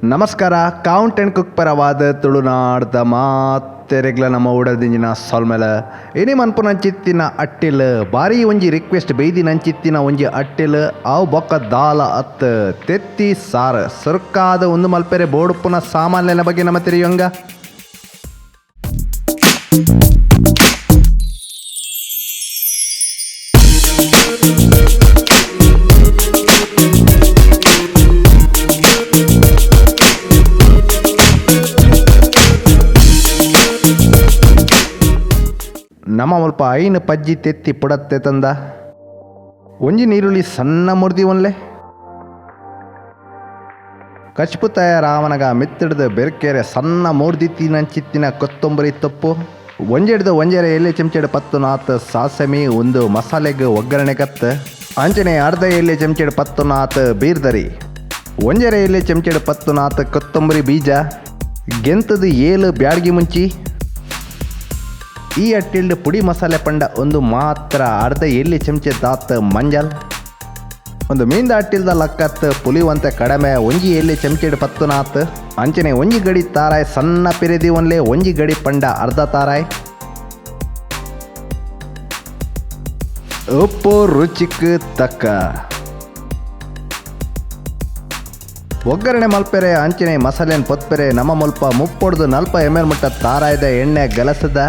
ನಮಸ್ಕಾರ. Count and cook ಪರವಾದ ತುಳುನಾಡ್ದ ಮಾತೆರೆಗ್ಲ ನಮ್ಮ ಉಡದಿಂಜಿನ ಸಾಲ್ಮೆಲ ಏನೇ ಮನ್ಪು ನಂಚಿತ್ತಿನ ಅಟ್ಟಿಲ್ ಬಾರಿ ಒಂಜಿ ರಿಕ್ವೆಸ್ಟ್ ಬೈದಿ ನಂಚಿತ್ತಿನ ಒಂಜಿ ಅಟ್ಟಿಲ್ ಅವು ಬೊಕ್ಕ ದಾಲ ಅತ್ ತೆತ್ತಿ ಸಾರು ಸುರ್ಕಾದ ಒಂದು ಮಲ್ಪೆರೆ ಬೋಡುಪ್ಪುನ ಸಾಮಾನ್ಯನ ಬಗ್ಗೆ ನಮ್ಮ ತಿರಿಯೊಂಗ ನಮ್ಮ ಮುಲ್ಪ ಐನು ಪಜ್ಜಿ ತೆತ್ತಿ ಪುಡತ್ತೆ ತಂದ ಒಂಜಿ ನೀರುಳ್ಳಿ ಸಣ್ಣ ಮುರ್ದಿ ಒನ್ಲೆ ಕಚ್ಪುತಾಯ ರಾವನಗ ಮೆತ್ತಿಡ್ದು ಬೆರ್ಕೆರೆ ಸಣ್ಣ ಮೂರ್ದಿತ್ತಿ ನಂಚಿತ್ತಿನ ಕೊತ್ತಂಬರಿ ತೊಪ್ಪು ಒಂಜೆರೆ ಎಲೆ ಚಮಚೆಡು ಪತ್ತು ನಾತ್ ಸಾಸಮಿ ಒಂದು ಮಸಾಲೆಗೆ ಒಗ್ಗರಣೆ ಕತ್ತು ಅಂಚನೆ ಅರ್ಧ ಎಲೆ ಚಮಚೆಡು ಪತ್ತು ನಾತ್ ಬೀರ್ದರಿ ಒಂಜೆರೆ ಎಲೆ ಚಮಚೆಡು ಪತ್ತು ನಾತ್ ಕೊತ್ತಂಬರಿ ಬೀಜ ಗೆಂತದು ಏಳು ಬ್ಯಾಡ್ಗಿ ಮುಂಚಿ ಈ ಅಟ್ಟಿಲ್ಡ್ ಪುಡಿ ಮಸಾಲೆ ಪಂಡ ಒಂದು ಮಾತ್ರ ಅರ್ಧ ಎಲ್ಲಿ ಚಮಚೆ ದಾತ್ ಮಂಜಲ್ ಒಂದು ಮೀಂದ ಅಟ್ಟಿಲ್ದ ಲಕ್ಕತ್ ಪುಲಿವಂತೆ ಕಡಿಮೆ ಒಂಜಿ ಎಲ್ಲಿ ಚಮಚೆಡ್ ಪತ್ತು ನಾತ್ ಅಂಚನೆ ಒಂಜಿ ಗಡಿ ತಾರಾಯ್ ಸಣ್ಣ ಪಿರೆದಿ ಒನ್ಲೆ ಒಂಜಿ ಗಡಿ ಪಂಡ ಅರ್ಧ ತಾರಾಯ್ ಉಪ್ಪು ರುಚಿಕ್ ತಕ್ಕ ಒಗ್ಗರಣೆ ಮಲ್ಪೆರೆ ಅಂಚನೆ ಮಸಾಲೆನ್ ಪೊತ್ಪೆರೆ ನಮ್ಮ ಮುಲ್ಪ ಮುಪ್ಪೊಡ್ದು 40 ml ಮುಟ್ಟ ತಾರಾಯ್ದ ಎಣ್ಣೆ ಗಲಸದ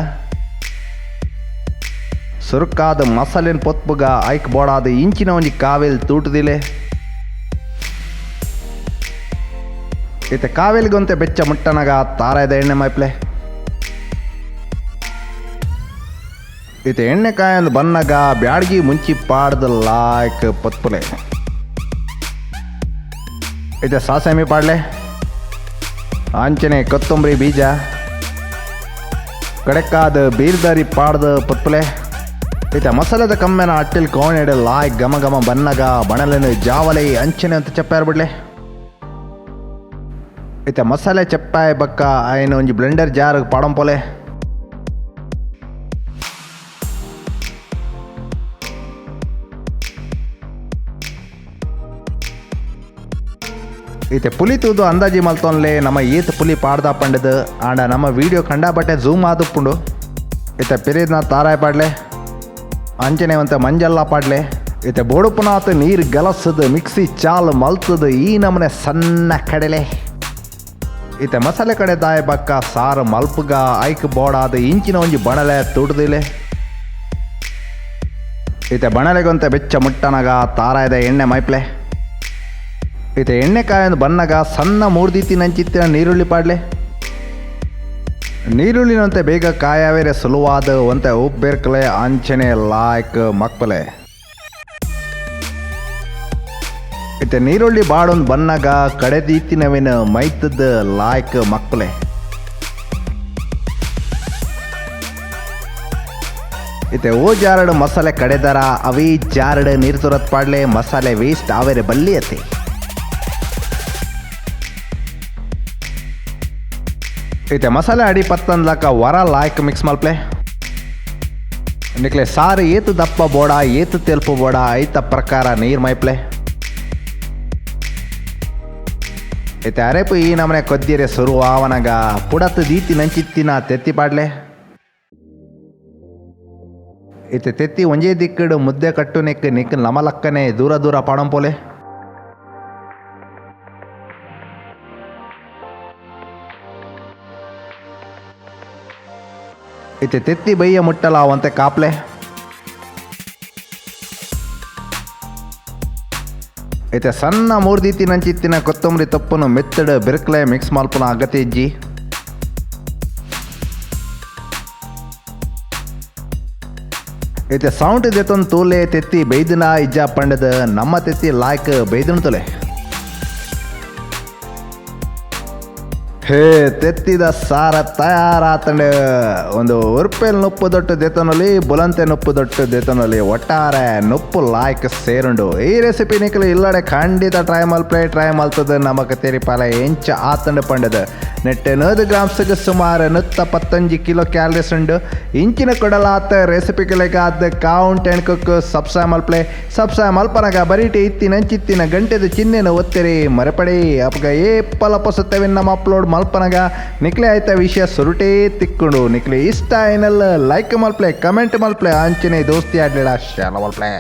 ಸುರುಕಾದ ಮಸಾಲೆನ ಪೊತ್ಪುಗ ಐಕ್ ಬೋಡಾದ ಇಂಚಿನ ಒಂಜಿ ಕಾವೇಲ್ ತೂಟುದಿಲೆ ಇತ್ತೆ ಕಾವೇಲ್ಗೊಂತೆ ಬೆಚ್ಚ ಮುಟ್ಟನಗ ತಾರಾಯ್ದ ಎಣ್ಣೆ ಮೈಪ್ಲೆ ಇತ್ತೆ ಎಣ್ಣೆ ಕಾಯೊಂದು ಬನ್ನಗ ಬ್ಯಾಡ್ಗಿ ಮುಂಚಿ ಪಾಡ್ದ ಲಾಯ್ಕ್ ಪೊತ್ಪುಲೆ ಇತ್ತೆ ಸಾಸಮಿ ಪಾಡ್ಲೆ ಅಂಚನೆ ಕೊತ್ತಂಬರಿ ಬೀಜ ಕಡೆಕ್ಕಾದ ಬೀರ್ದಾರಿ ಪಾಡ್ದ ಪೊತ್ಪುಲೆ ಇತ್ತೆ ಮಸಾಲೆದ ಕಮ್ಮೆನ ಅಟ್ಟಿಲ್ ಕೋಣೆಡೆ ಲಾಯ್ ಘಮ ಘಮ ಬನ್ನಗ ಬಣಲೆನು ಜಾವಲೆ ಅಂಚನೆ ಅಂತ ಚಪ್ಪಾರ್ ಬಿಡ್ಲೆ ಇತ್ತೆ ಮಸಾಲೆ ಚಪ್ಪಾಯ ಬಕ್ಕ ಆಯ್ನ ಒಂಜಿ ಬ್ಲೆಂಡರ್ ಜಾರ್ ಪಾಡಂಪೊಲೆ ಇತ್ತೆ ಪುಲಿ ತೂದು ಅಂದಾಜಿ ಮಲ್ತೊನ್ಲೆ ನಮ್ಮ ಈತ್ ಪುಲಿ ಪಾಡ್ದ ಪಂಡದು ಆಂಡ ನಮ್ಮ ವಿಡಿಯೋ ಕಂಡ ಬಟ್ಟೆ ಝೂಮ್ ಆದುಪ್ಪುಂಡು ಇತ್ತೆ ಪಿರಿದ್ನ ತಾರಾಯ್ ಪಾಡ್ಲೆ ಅಂಚನೆ ಅಂತ ಮಂಜಲ್ಲ ಪಾಡ್ಲೆ ಇತ್ತೆ ಬೋಡುಪುನಾತ್ ನೀರು ಗಲಸದು ಮಿಕ್ಸಿ ಚಾಲ್ ಮಲ್ತದು ಈ ನಮನೆ ಸಣ್ಣ ಕಡೆಲೆ ಇತ್ತೆ ಮಸಾಲೆ ಕಡೆ ದಾಯ ಬಕ್ಕ ಸಾರು ಮಲ್ಪುಗ ಐಕ್ ಬೋಡಾದ ಇಂಚಿನ ಒಂಜಿ ಬಣಲೆ ತುಡ್ದಿಲೆ ಇತ್ತೆ ಬಣಲೆಗೊಂತೆ ಬೆಚ್ಚ ಮುಟ್ಟನಗ ತಾರಾಯ್ದ ಎಣ್ಣೆ ಮೈಪ್ಲೆ ಇತ್ತೆ ಎಣ್ಣೆ ಕಾಯೊಂದು ಬನ್ನಗ ಸಣ್ಣ ಮೂರ್ದಿತ್ತಿ ನಂಚಿತ್ತಿನ ನೀರುಳ್ಳಿ ಪಾಡ್ಲೆ ನೀರುಳ್ಳಿನಂತೆ ಬೇಗ ಕಾಯಾವೇರೆ ಸುಲುವಾದ ಒಂತೆ ಉಪ್ಪೆರ್ಕಲೆ ಅಂಚನೆ ಲಾಯ್ಕ್ ಮಕ್ಪಲೆ ಇತ್ತೆ ನೀರುಳ್ಳಿ ಬಾಡೊಂದು ಬನ್ನಗ ಕಡೆದೀತಿನವಿನ ಮೈತದ ಲಾಯ್ಕ್ ಮಕ್ಪಲೆ ಇತ್ತೆ ಓ ಜಾರಡು ಮಸಾಲೆ ಕಡೆದರ ಅವೇ ಜಾರಡು ನೀರು ತುರತ್ ಪಾಡ್ಲೆ ಮಸಾಲೆ ವೇಸ್ಟ್ ಆವೇರೆ ಬಲ್ಲಿ ಅತಿ ಇತ್ತೆ ಮಸಾಲೆ ಅಡಿ ಪತ್ತಂದ್ಲಕ ವರ ಲಾಯ್ಕ್ ಮಿಕ್ಸ್ ಮಲ್ಪ್ಲೆ ನಿಕ್ಲೆ ಸಾರು ಏತು ದಪ್ಪ ಬೋಡ ಏತು ತೆಲ್ಪು ಬೋಡ ಐತ ಪ್ರಕಾರ ನೀರು ಮೈಪ್ಲೆ ಇತ್ತೆ ಅರೆಪು ಈ ನಮನೆ ಕೊದ್ದಿರೆ ಸುರು ಆವನಗ ಪುಡತ್ ದೀತಿ ನಂಚಿತ್ತಿನ ತೆತ್ತಿ ಪಾಡ್ಲೆ ಇತ್ತೆ ತೆತ್ತಿ ಒಂಜೇ ದಿಕ್ಕಡು ಮುದ್ದೆ ಕಟ್ಟು ನಿಕ್ ನಮಲಕ್ಕನೆ ದೂರ ದೂರ ಪಾಡಂಪೋಲೆ ಇತ್ತೆ ತೆತ್ತಿ ಬೈಯ ಮುಟ್ಟಲ ಅವಂತೆ ಕಾಪ್ಲೆ ಇತ್ತೆ ಸಣ್ಣ ಮೂರ್ದಿತ್ತಿ ನಂಚಿತ್ತಿನ ಕೊತ್ತಂಬರಿ ತೊಪ್ಪನು ಮೆತ್ತಡು ಬೆರ್ಕ್ಲೆ ಮಿಕ್ಸ್ ಮಲ್ಪನ ಅಗತ್ಯ ಇಜ್ಜಿ ಇತ್ತೆ ಸೌಂಡ್ ದೆತೊಂದು ತೂಲೆ ತೆತ್ತಿ ಬೈದಿನ ಇಜ್ಜ ಪಂಡದ ನಮ್ಮ ತೆತ್ತಿ ಲಾಯ್ಕ್ ಬೈದಿನ ತೊಲೆ ಹೇ ತೆತ್ತಿದ ಸಾರ ತಯಾರಾತಂಡೆ ಒಂದು ಉರ್ಪೆಲ್ ನುಪ್ಪು ದೊಟ್ಟು ದೆತನೊಲಿ ಬುಲಂತೆ ನುಪ್ಪು ದೊಟ್ಟು ದೆತನೊಲಿ ಒಟ್ಟಾರೆ ನುಪ್ಪು ಲಾಯ್ಕ್ ಸೇರುಂಡು ಈ ರೆಸಿಪಿ ನಿಕ್ಲು ಇಲ್ಲಡೆ ಖಂಡಿತ ಟ್ರೈ ಮಲ್ತದ ನಮಕ್ ತೆರಿಪಾಲ ಎಂಚ ಆತಂಡ ಪಂಡದ ನೆಟ್ಟೆ 9 ಗ್ರಾಮ್ಸ್ಗೆ ಸುಮಾರು 115 ಕಿಲೋ ಕ್ಯಾಲರೀಸ್ ಉಂಡು. ಇಂಚಿನ ಕೊಡಲಾತ ರೆಸಿಪಿಗಳಿಗಾದ ಕೌಂಟ್ ಆ್ಯಂಡ್ ಕುಕ್ ಸಬ್ಸಾಯ ಮಲ್ಪನಗ ಬರೀಟಿ ಇತ್ತಿನ ಗಂಟೆದು ಚಿನ್ನೆನ ಒತ್ತಿರಿ ಮರೆಪಡಿ ಅಪ್ಗ ಏಪ್ಪಲ ಪೊಸತ್ತೇವೆ ನಮ್ಮ ಅಪ್ಲೋಡ್ ಮಲ್ಪನಗ ನಿಕ್ಲೆ ಆಯ್ತ ವಿಷಯ ಸುರುಟೇ ತಿಕ್ಕೊಂಡು ನಿಕ್ಲೆ ಇಷ್ಟ ಏನಲ್ಲ ಲೈಕ್ ಮಲ್ಪ್ಲೆ ಕಮೆಂಟ್ ಮಲ್ಪ್ಲೆ ಅಂಚನೆ ದೋಸ್ತಿ ಆಡ್ಲಿಲ್ಲ ಶಾಲ ಮಲ್ಪ್ಲೆ.